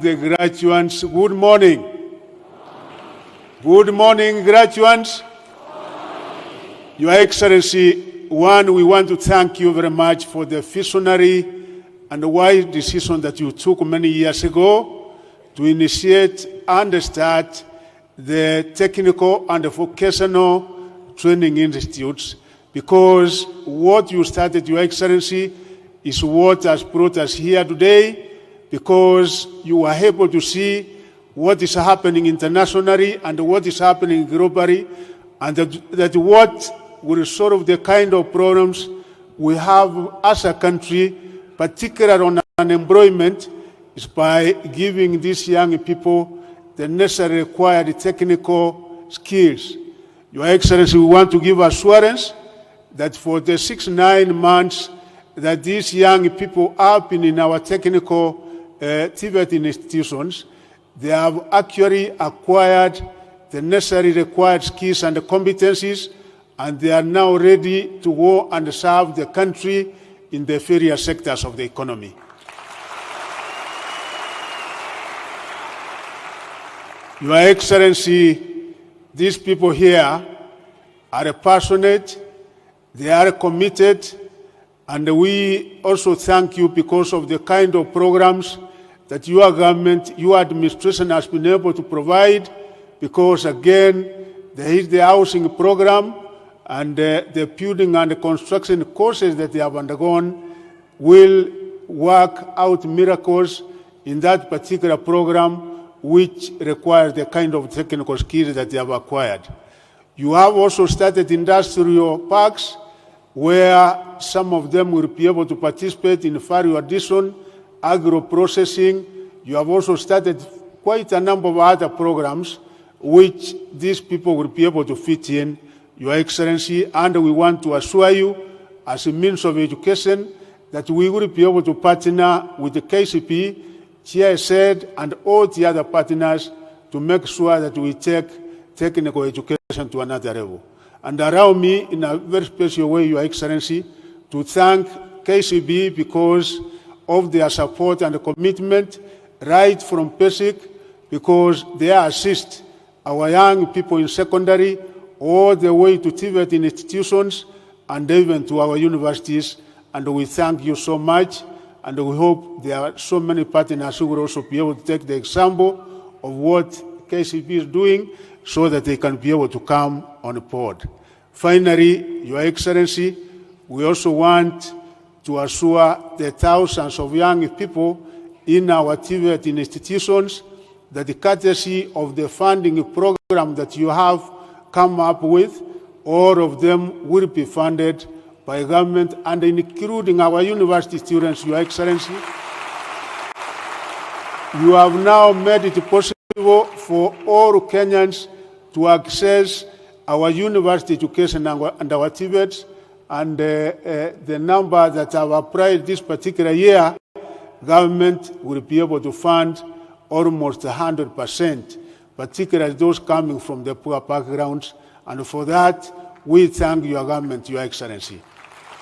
the graduates. Good morning. Good morning, graduates. Your Excellency, we want to thank you very much for the visionary and wise decision that you took many years ago to initiate and start the technical and vocational training institutes, because what you started, Your Excellency, is what has brought us here today, because you are able to see what is happening internationally and what is happening globally, and that what will solve the kind of problems we have as a country, particularly on unemployment, is by giving these young people the necessary required technical skills. Your Excellency, we want to give assurance that for the 6-9 months that these young people have been in our technical TVET institutions, they have actually acquired the necessary required skills and competencies, and they are now ready to go and serve the country in the various sectors of the economy. Your Excellency, these people here are passionate, they are committed, and we also thank you because of the kind of programs that your government, your administration has been able to provide, because again, there is the housing program and the building and the construction courses that they have undergone will work out miracles in that particular program, which requires the kind of technical skills that they have acquired. You have also started industrial parks where some of them will be able to participate in value addition, agro-processing. You have also started quite a number of other programs which these people will be able to fit in, Your Excellency, and we want to assure you, as a means of education, that we will be able to partner with the KCP, GSED, and all the other partners to make sure that we take technical education to another level. And allow me, in a very special way, Your Excellency, to thank KCB because of their support and commitment right from basic, because they assist our young people in secondary all the way to TVET institutions and even to our universities. And we thank you so much, and we hope there are so many partners who will also be able to take the example of what KCB is doing so that they can be able to come on board. Finally, Your Excellency, we also want to assure the thousands of young people in our TVET institutions that the courtesy of the funding program that you have come up with, all of them will be funded by government, and including our university students, Your Excellency. You have now made it possible for all Kenyans to access our university education and our TVETs, and the number that have applied this particular year, government will be able to fund almost 100%, particularly those coming from the poor backgrounds. And for that, we thank your government, Your Excellency.